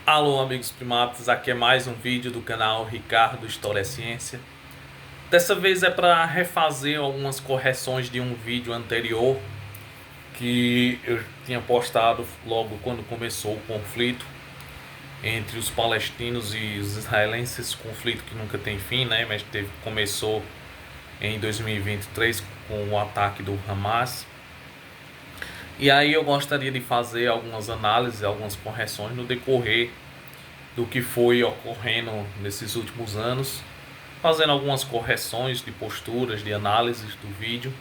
Alô amigos primatas, aqui é mais um vídeo do canal Ricardo História e Ciência. Dessa vez é para refazer algumas correções de um vídeo anterior que eu tinha postado logo quando começou o conflito entre os palestinos e os israelenses, conflito que nunca tem fim, né? Mas começou em 2023 com o ataque do Hamas. E aí eu gostaria de fazer algumas análises, algumas correções no decorrer do que foi ocorrendo nesses últimos anos, fazendo algumas correções de posturas, de análises do vídeo.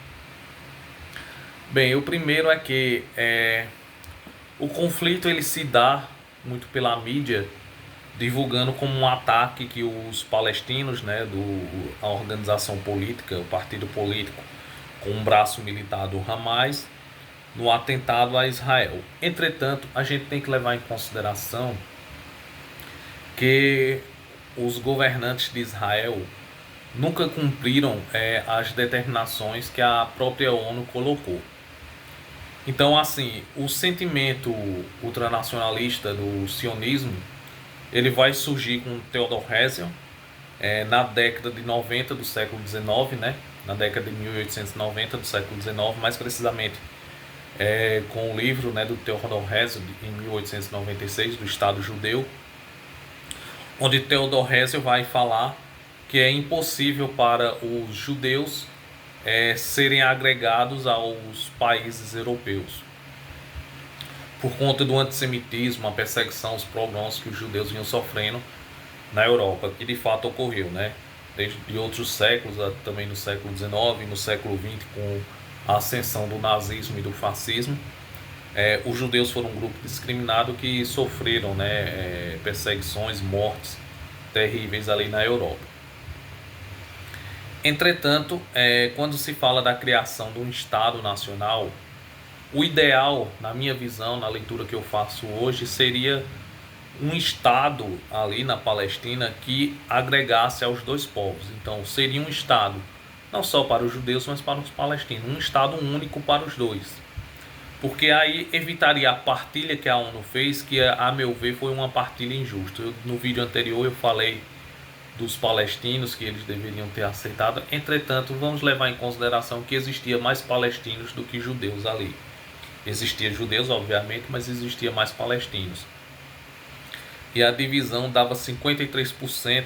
Bem, o primeiro é que o conflito ele se dá muito pela mídia, divulgando como um ataque que os palestinos, né, a organização política, o partido político com um braço militar do Hamas, no atentado a Israel. Entretanto, a gente tem que levar em consideração que os governantes de Israel nunca cumpriram as determinações que a própria ONU colocou. Então, assim, o sentimento ultranacionalista do sionismo ele vai surgir com Theodor Herzl na década de 90 do século XIX, né? Na década de 1890 do século XIX, mais precisamente com o livro, né, do Theodor Herzl em 1896 do Estado Judeu, onde Theodor Herzl vai falar que é impossível para os judeus serem agregados aos países europeus por conta do antissemitismo, a perseguição, os pogroms que os judeus vinham sofrendo na Europa, que de fato ocorreu, né? Desde outros séculos, também no século XIX, no século XX, com a ascensão do nazismo e do fascismo, os judeus foram um grupo discriminado que sofreram, né, perseguições, mortes terríveis ali na Europa. Entretanto, quando se fala da criação de um Estado nacional, o ideal, na minha visão, na leitura que eu faço hoje, seria um Estado ali na Palestina que agregasse aos dois povos. Então, seria um Estado não só para os judeus, mas para os palestinos, um Estado único para os dois. Porque aí evitaria a partilha que a ONU fez, que a meu ver foi uma partilha injusta. No vídeo anterior eu falei dos palestinos, que eles deveriam ter aceitado. Entretanto, vamos levar em consideração que existia mais palestinos do que judeus ali. Existia judeus, obviamente, mas existia mais palestinos. E a divisão dava 53%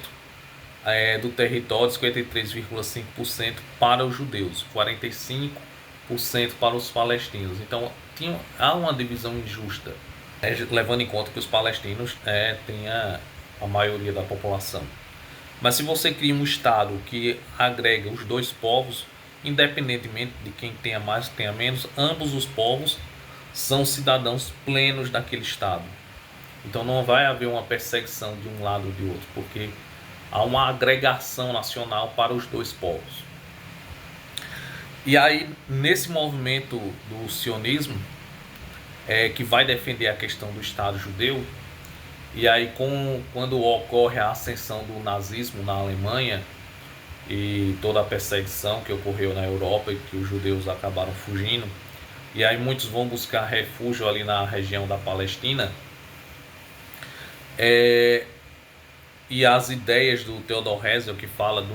do território, 53,5% para os judeus, 45% para os palestinos. Então há uma divisão injusta, levando em conta que os palestinos têm a maioria da população. Mas se você cria um Estado que agrega os dois povos, independentemente de quem tenha mais ou tenha menos, ambos os povos são cidadãos plenos daquele Estado. Então não vai haver uma perseguição de um lado ou de outro, porque há uma agregação nacional para os dois povos. E aí, nesse movimento do sionismo, que vai defender a questão do Estado judeu, e aí quando ocorre a ascensão do nazismo na Alemanha e toda a perseguição que ocorreu na Europa e que os judeus acabaram fugindo, e aí muitos vão buscar refúgio ali na região da Palestina, e as ideias do Theodor Herzl, que fala de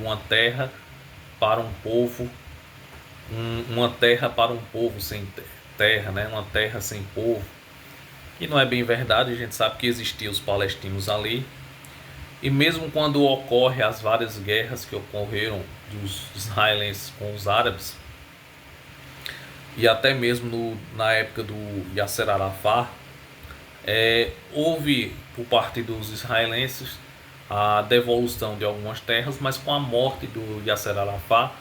uma terra para um povo, uma terra para um povo sem terra, né? Uma terra sem povo. E não é bem verdade, a gente sabe que existiam os palestinos ali. E mesmo quando ocorre as várias guerras que ocorreram dos israelenses com os árabes, e até mesmo na época do Yasser Arafat, houve por parte dos israelenses a devolução de algumas terras, mas com a morte do Yasser Arafat,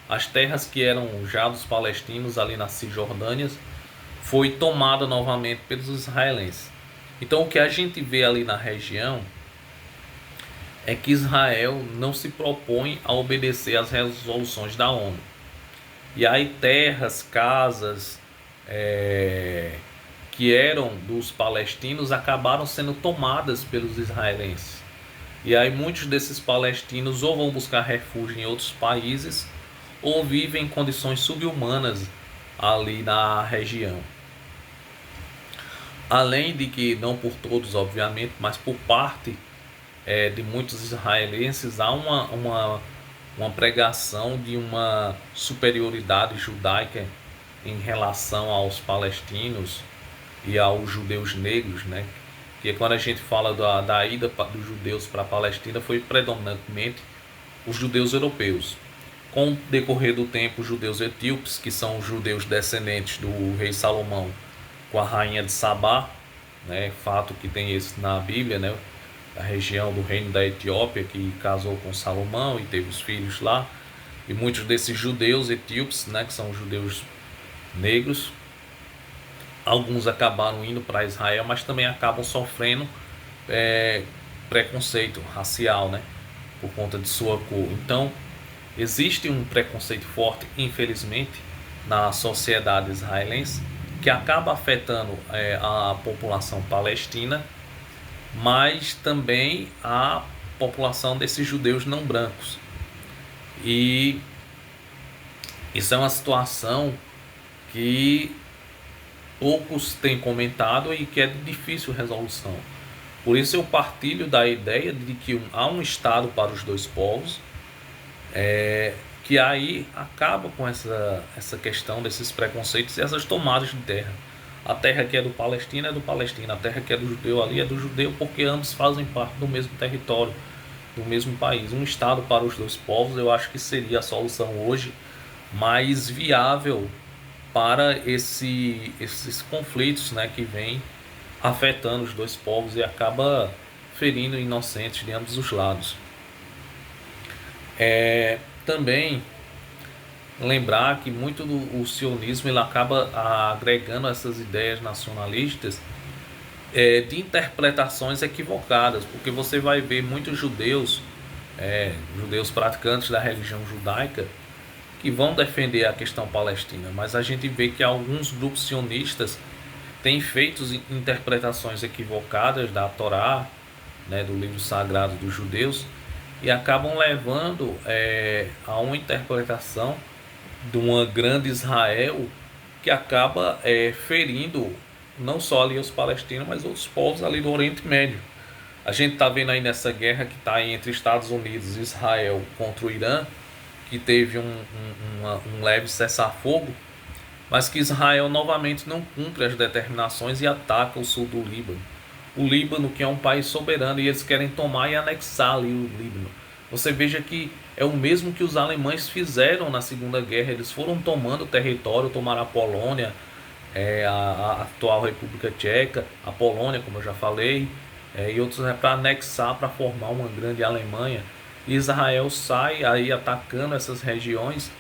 as terras que eram já dos palestinos ali na Cisjordânia foi tomada novamente pelos israelenses. Então o que a gente vê ali na região é que Israel não se propõe a obedecer às resoluções da ONU. E aí terras, casas que eram dos palestinos acabaram sendo tomadas pelos israelenses. E aí muitos desses palestinos ou vão buscar refúgio em outros países ou vivem em condições subhumanas ali na região. Além de que, não por todos, obviamente, mas por parte de muitos israelenses, há uma pregação de uma superioridade judaica em relação aos palestinos e aos judeus negros, né? Que quando a gente fala da ida dos judeus para a Palestina, foi predominantemente os judeus europeus. Com o decorrer do tempo, os judeus etíopes, que são os judeus descendentes do rei Salomão com a rainha de Sabá, né? Fato que tem esse na Bíblia, né? A região do reino da Etiópia, que casou com Salomão e teve os filhos lá. E muitos desses judeus etíopes, né? Que são judeus negros, alguns acabaram indo para Israel, mas também acabam sofrendo preconceito racial, né? Por conta de sua cor. Então, existe um preconceito forte, infelizmente, na sociedade israelense, que acaba afetando a população palestina, mas também a população desses judeus não brancos. E isso é uma situação que poucos têm comentado e que é de difícil resolução. Por isso eu partilho da ideia de que há um Estado para os dois povos, que aí acaba com essa questão desses preconceitos e essas tomadas de terra. A terra que é do palestino é do palestino, a terra que é do judeu ali é do judeu, porque ambos fazem parte do mesmo território, do mesmo país. Um Estado para os dois povos, eu acho que seria a solução hoje mais viável para esses conflitos, né, que vêm afetando os dois povos e acaba ferindo inocentes de ambos os lados. Também lembrar que muito o sionismo ele acaba agregando essas ideias nacionalistas de interpretações equivocadas, porque você vai ver muitos judeus praticantes da religião judaica que vão defender a questão palestina, mas a gente vê que alguns grupos sionistas têm feito interpretações equivocadas da Torá, né, do livro sagrado dos judeus, e acabam levando a uma interpretação de uma grande Israel que acaba ferindo não só ali os palestinos, mas outros povos ali do Oriente Médio. A gente está vendo aí nessa guerra que está entre Estados Unidos e Israel contra o Irã, que teve um leve cessar-fogo, mas que Israel novamente não cumpre as determinações e ataca o sul do Líbano. O Líbano, que é um país soberano, e eles querem tomar e anexar ali o Líbano. Você veja que é o mesmo que os alemães fizeram na Segunda Guerra. Eles foram tomando território, tomaram a Polônia, a atual República Tcheca, a Polônia, como eu já falei, e outros para anexar, para formar uma grande Alemanha. E Israel sai aí atacando essas regiões,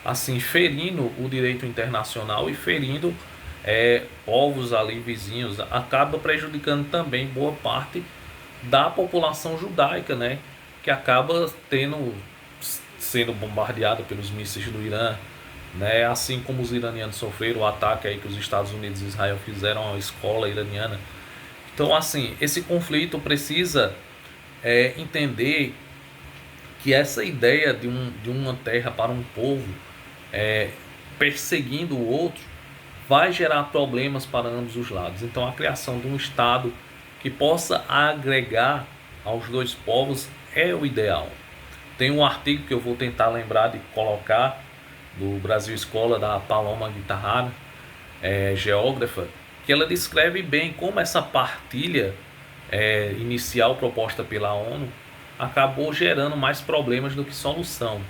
assim, ferindo o direito internacional e ferindo povos ali vizinhos. Acaba prejudicando também boa parte da população judaica, né, que acaba sendo bombardeada pelos mísseis do Irã, né, assim como os iranianos sofreram o ataque aí que os Estados Unidos e Israel fizeram à escola iraniana. Então, assim, esse conflito precisa entender que essa ideia de uma terra para um povo perseguindo o outro vai gerar problemas para ambos os lados. Então a criação de um Estado que possa agregar aos dois povos é o ideal. Tem um artigo que eu vou tentar lembrar de colocar, do Brasil Escola, da Paloma Guitarrara, geógrafa, que ela descreve bem como essa partilha inicial proposta pela ONU acabou gerando mais problemas do que solução.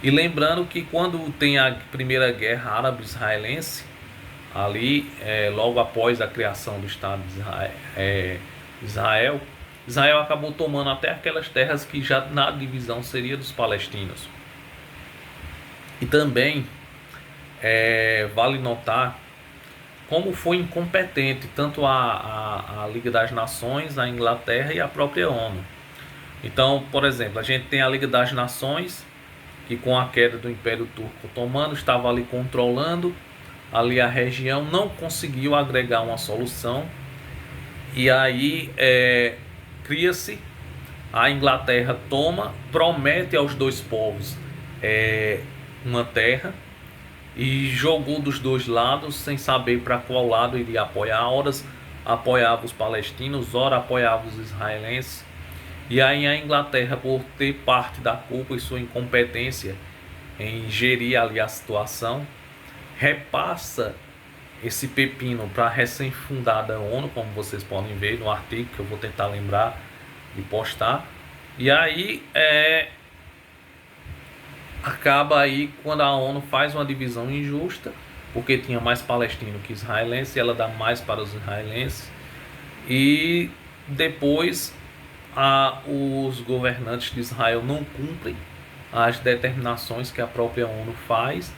E lembrando que quando tem a primeira guerra árabe-israelense, ali logo após a criação do Estado de Israel acabou tomando até aquelas terras que já na divisão seria dos palestinos. E também vale notar como foi incompetente tanto a Liga das Nações, a Inglaterra e a própria ONU. Então, por exemplo, a gente tem a Liga das Nações, que com a queda do Império Turco Otomano estava ali controlando ali a região, não conseguiu agregar uma solução, e aí cria-se, a Inglaterra promete aos dois povos uma terra, e jogou dos dois lados sem saber para qual lado iria apoiar. apoiava os palestinos, ora apoiava os israelenses. E aí a Inglaterra, por ter parte da culpa e sua incompetência em gerir ali a situação, repassa esse pepino para a recém-fundada ONU, como vocês podem ver no artigo que eu vou tentar lembrar e postar. E aí acaba aí quando a ONU faz uma divisão injusta, porque tinha mais palestino que israelense, ela dá mais para os israelenses, e depois os governantes de Israel não cumprem as determinações que a própria ONU faz,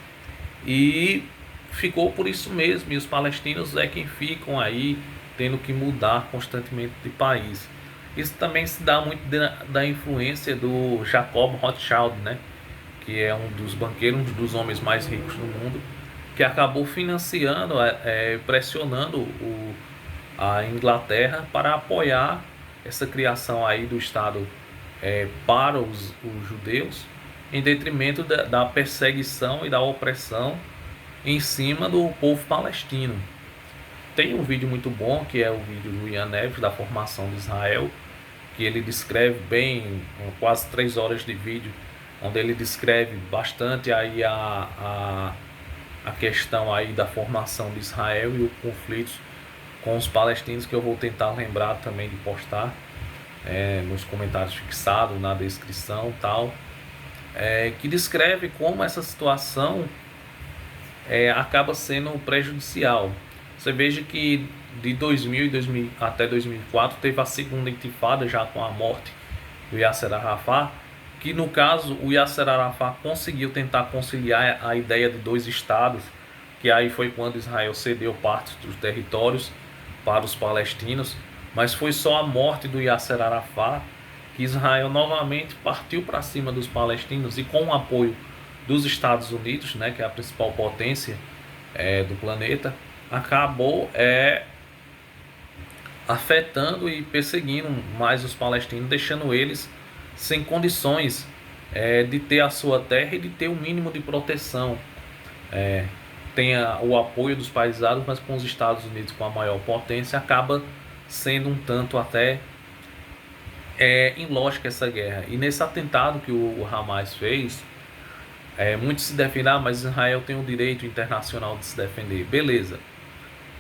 e ficou por isso mesmo, e os palestinos é quem ficam aí tendo que mudar constantemente de país. Isso também se dá muito da influência do Jacob Rothschild, né? Que é um dos banqueiros, um dos homens mais ricos do mundo, que acabou financiando, pressionando a Inglaterra para apoiar essa criação aí do Estado para os judeus, em detrimento da perseguição e da opressão em cima do povo palestino. Tem um vídeo muito bom, que é o vídeo do Ian Neves, da formação de Israel, que ele descreve bem, quase 3 horas de vídeo, onde ele descreve bastante aí a questão aí da formação de Israel e os conflitos com os palestinos, que eu vou tentar lembrar também de postar nos comentários fixados, na descrição tal, que descreve como essa situação acaba sendo prejudicial. Você veja que de 2000 até 2004 teve a segunda intifada, já com a morte do Yasser Arafat, que no caso o Yasser Arafat conseguiu tentar conciliar a ideia de 2 estados, que aí foi quando Israel cedeu parte dos territórios para os palestinos, mas foi só a morte do Yasser Arafat que Israel novamente partiu para cima dos palestinos, e com o apoio dos Estados Unidos, né, que é a principal potência do planeta, acabou afetando e perseguindo mais os palestinos, deixando eles sem condições de ter a sua terra e de ter o mínimo de proteção. Tem o apoio dos países árabes, mas com os Estados Unidos, com a maior potência, acaba sendo um tanto até ilógica essa guerra. E nesse atentado que o Hamas fez, muitos se defendem, mas Israel tem o direito internacional de se defender. Beleza.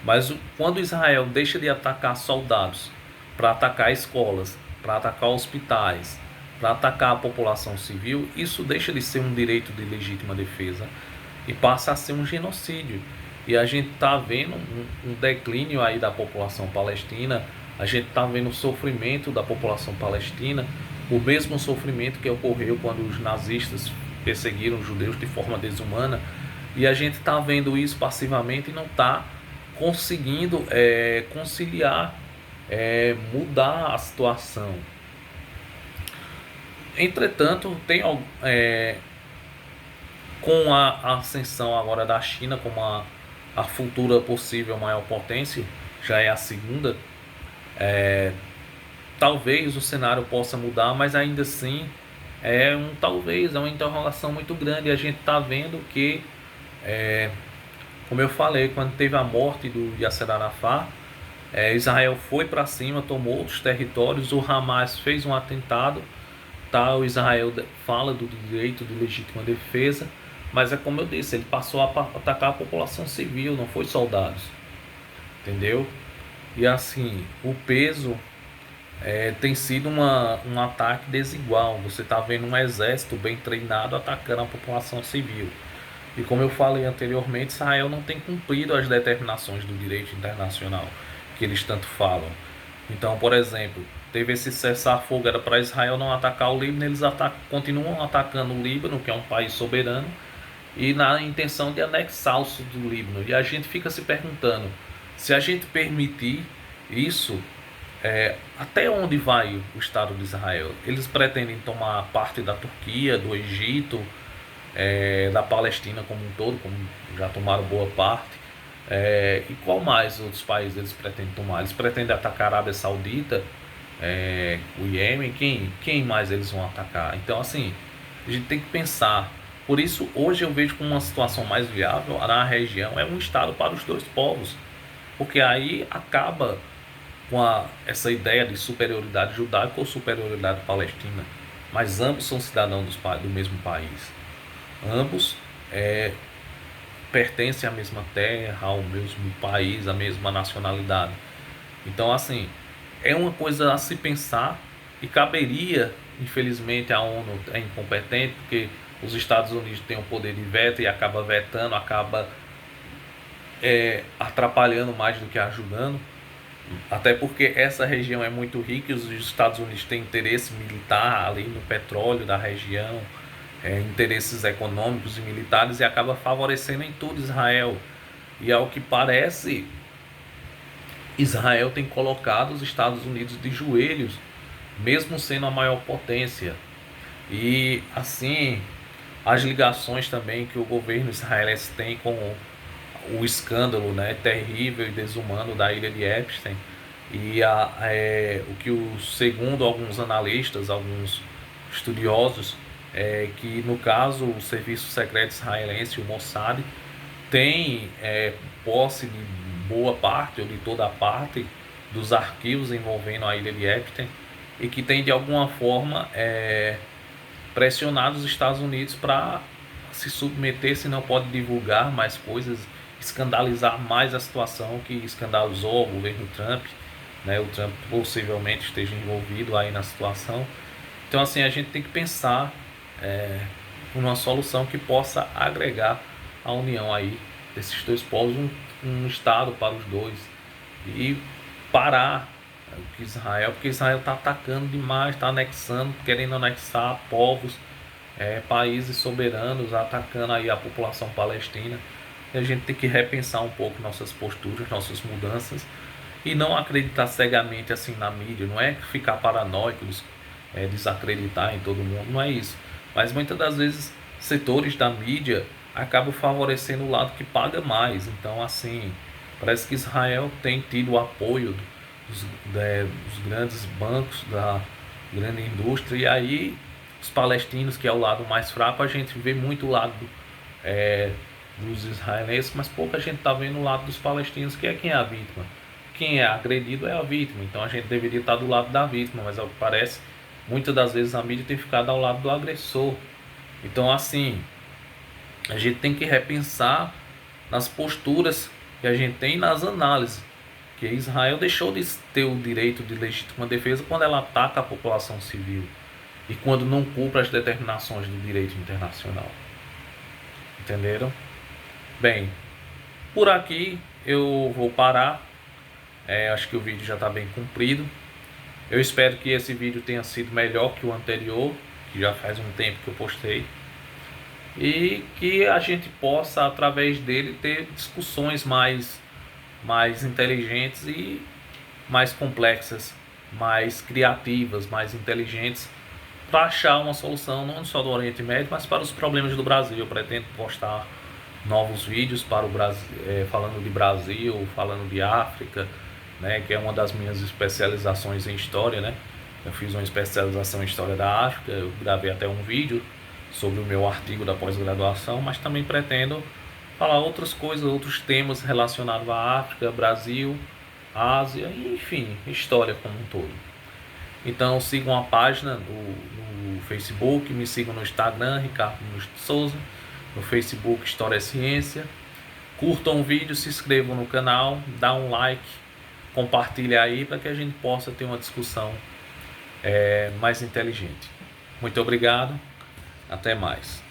Mas quando Israel deixa de atacar soldados para atacar escolas, para atacar hospitais, para atacar a população civil, isso deixa de ser um direito de legítima defesa e passa a ser um genocídio. E a gente está vendo um declínio aí da população palestina, a gente está vendo o sofrimento da população palestina, o mesmo sofrimento que ocorreu quando os nazistas perseguiram os judeus de forma desumana, e a gente está vendo isso passivamente e não está conseguindo conciliar, mudar a situação. Entretanto, tem com a ascensão agora da China como a futura possível maior potência, já é a segunda, talvez o cenário possa mudar, mas ainda assim talvez, é uma interrogação muito grande. E a gente está vendo que, como eu falei, quando teve a morte do Yasser Arafat, Israel foi para cima, tomou outros territórios, o Hamas fez um atentado, o Israel fala do direito de legítima defesa, mas como eu disse, ele passou a atacar a população civil, não foi soldados, entendeu? E assim, o peso tem sido um ataque desigual. Você está vendo um exército bem treinado atacando a população civil. E como eu falei anteriormente, Israel não tem cumprido as determinações do direito internacional que eles tanto falam. Então, por exemplo, teve esse cessar-fogo, era para Israel não atacar o Líbano, eles continuam atacando o Líbano, que é um país soberano, e na intenção de anexar o sul do Líbano. E a gente fica se perguntando, se a gente permitir isso, até onde vai o Estado de Israel? Eles pretendem tomar parte da Turquia, do Egito, da Palestina como um todo, como já tomaram boa parte, e qual mais outros países eles pretendem tomar? Eles pretendem atacar a Arábia Saudita, o Iêmen, quem mais eles vão atacar? Então assim, a gente tem que pensar. Por isso hoje eu vejo como uma situação mais viável na região um Estado para os dois povos, porque aí acaba essa ideia de superioridade judaica ou superioridade palestina, mas ambos são cidadãos do mesmo país. Ambos pertencem à mesma terra, ao mesmo país, à mesma nacionalidade. Então, assim, é uma coisa a se pensar e caberia, infelizmente, a ONU é incompetente, porque os Estados Unidos têm o poder de veto e acaba vetando, acaba atrapalhando mais do que ajudando. Até porque essa região é muito rica e os Estados Unidos têm interesse militar ali no petróleo da região, interesses econômicos e militares, e acaba favorecendo em tudo Israel. E ao que parece, Israel tem colocado os Estados Unidos de joelhos, mesmo sendo a maior potência. E assim, as ligações também que o governo israelense tem com o escândalo, né, terrível e desumano da ilha de Epstein, e o que, segundo alguns analistas, alguns estudiosos, que no caso o serviço secreto israelense, o Mossad, tem posse de boa parte ou de toda a parte dos arquivos envolvendo a ilha de Epstein, e que tem de alguma forma pressionado os Estados Unidos para se submeter, se não pode divulgar mais coisas, escandalizar mais a situação que escandalizou o governo Trump, né? O Trump possivelmente esteja envolvido aí na situação. Então, assim, a gente tem que pensar numa solução que possa agregar a união aí desses dois povos, um Estado para os dois, e parar porque Israel está atacando demais, está anexando, querendo anexar povos, países soberanos, atacando aí a população palestina. E a gente tem que repensar um pouco nossas posturas, nossas mudanças, e não acreditar cegamente assim na mídia. Não é ficar paranoico, desacreditar em todo mundo, não é isso. Mas muitas das vezes setores da mídia acabam favorecendo o lado que paga mais. Então, assim, parece que Israel tem tido o apoio dos grandes bancos, da grande indústria, e aí os palestinos, que é o lado mais fraco, a gente vê muito o lado dos israelenses, mas pouca gente está vendo o lado dos palestinos, que é quem é a vítima. Quem é agredido é a vítima, então a gente deveria estar do lado da vítima, mas ao que parece, muitas das vezes a mídia tem ficado ao lado do agressor. Então, assim, a gente tem que repensar nas posturas que a gente tem, nas análises, que Israel deixou de ter o direito de legítima defesa quando ela ataca a população civil e quando não cumpre as determinações do direito internacional. Entenderam? Bem, por aqui eu vou parar. Acho que o vídeo já está bem comprido. Eu espero que esse vídeo tenha sido melhor que o anterior, que já faz um tempo que eu postei, e que a gente possa, através dele, ter discussões mais inteligentes e mais complexas, mais criativas, mais inteligentes, para achar uma solução não só do Oriente Médio, mas para os problemas do Brasil. Eu pretendo postar novos vídeos para o Brasil, falando de Brasil, falando de África, né, que é uma das minhas especializações em história, né? Eu fiz uma especialização em história da África, eu gravei até um vídeo sobre o meu artigo da pós-graduação, mas também pretendo falar outras coisas, outros temas relacionados à África, Brasil, Ásia, enfim, história como um todo. Então sigam a página no Facebook, me sigam no Instagram, Ricardo Nunes de Souza, no Facebook História e Ciência. Curtam o vídeo, se inscrevam no canal, dá um like, compartilha aí para que a gente possa ter uma discussão mais inteligente. Muito obrigado, até mais.